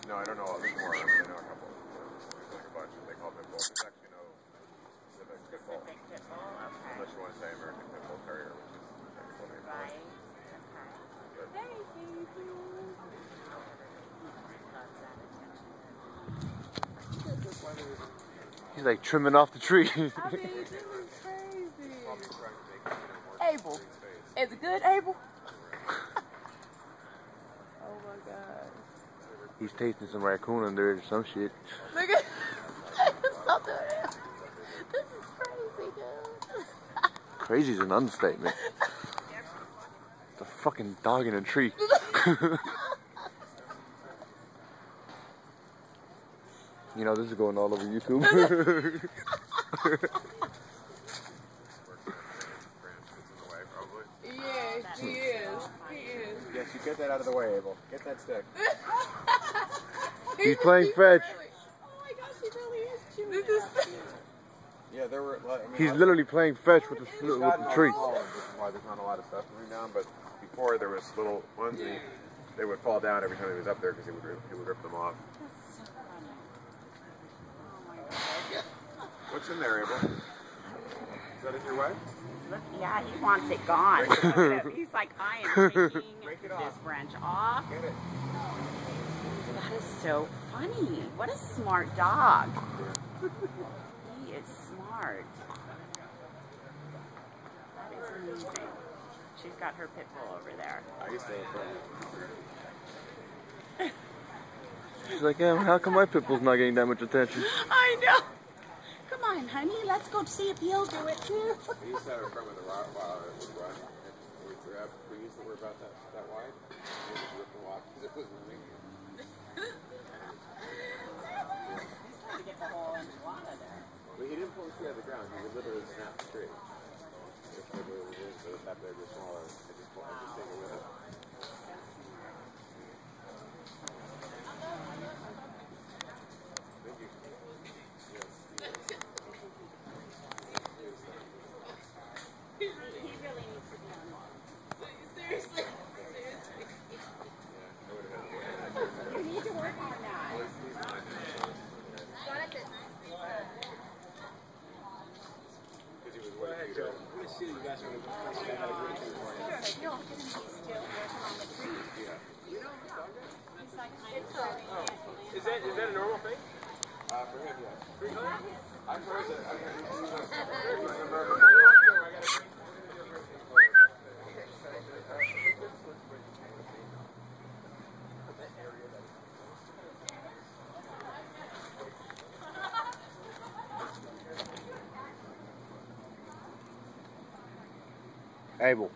No, I don't know. There's more. I know a couple. There's like a bunch. They call pit bulls. There's actually no specific pit bull. Specific pit bull, okay. Unless you want to say American Pit Bull Terrier, which is the technical name. Right. Okay. Hey, He's like trimming off the tree. I mean, this is crazy. Abel. Is it good, Abel? Oh my God. He's tasting some raccoon under it or some shit. Look at something. This is crazy, dude. Crazy is an understatement. It's a fucking dog in a tree. You know, this is going all over YouTube. Yeah, he is. He is. Yes, you get that out of the way, Abel. Get that stick. He's playing fetch. Oh my gosh, he really is chewing. This is. Yeah, there were. I mean, He's literally playing fetch with the tree. Which is why there's not a lot of stuff coming down. But before there was little ones, and they would fall down every time he was up there because he would rip them off. That's so funny. Oh my God. What's in there, Abel? Is that in your way? Look, yeah, he wants it gone. Look at him. He's like, I am taking this branch off. Get it. That is so funny. What a smart dog. He is smart. That is amazing. She's got her pit bull over there. I used to She's like, yeah, how come my pit bull's not getting that much attention? I know. Come on, honey. Let's go see if he'll do it too. We used to have a friend with a Rottweiler that would run, and we used to were about that wide. We would rip them off because it was running. He's trying to get the whole enchilada there. Well, he didn't pull the tree out of the ground. He would literally snap the tree. If the wings were that big or smaller, I just take it with it. Thank you. Yes. He really needs to be on one. Seriously. You need to work on that. Is that a normal thing? For him, yes. 300? I've heard that. Abel.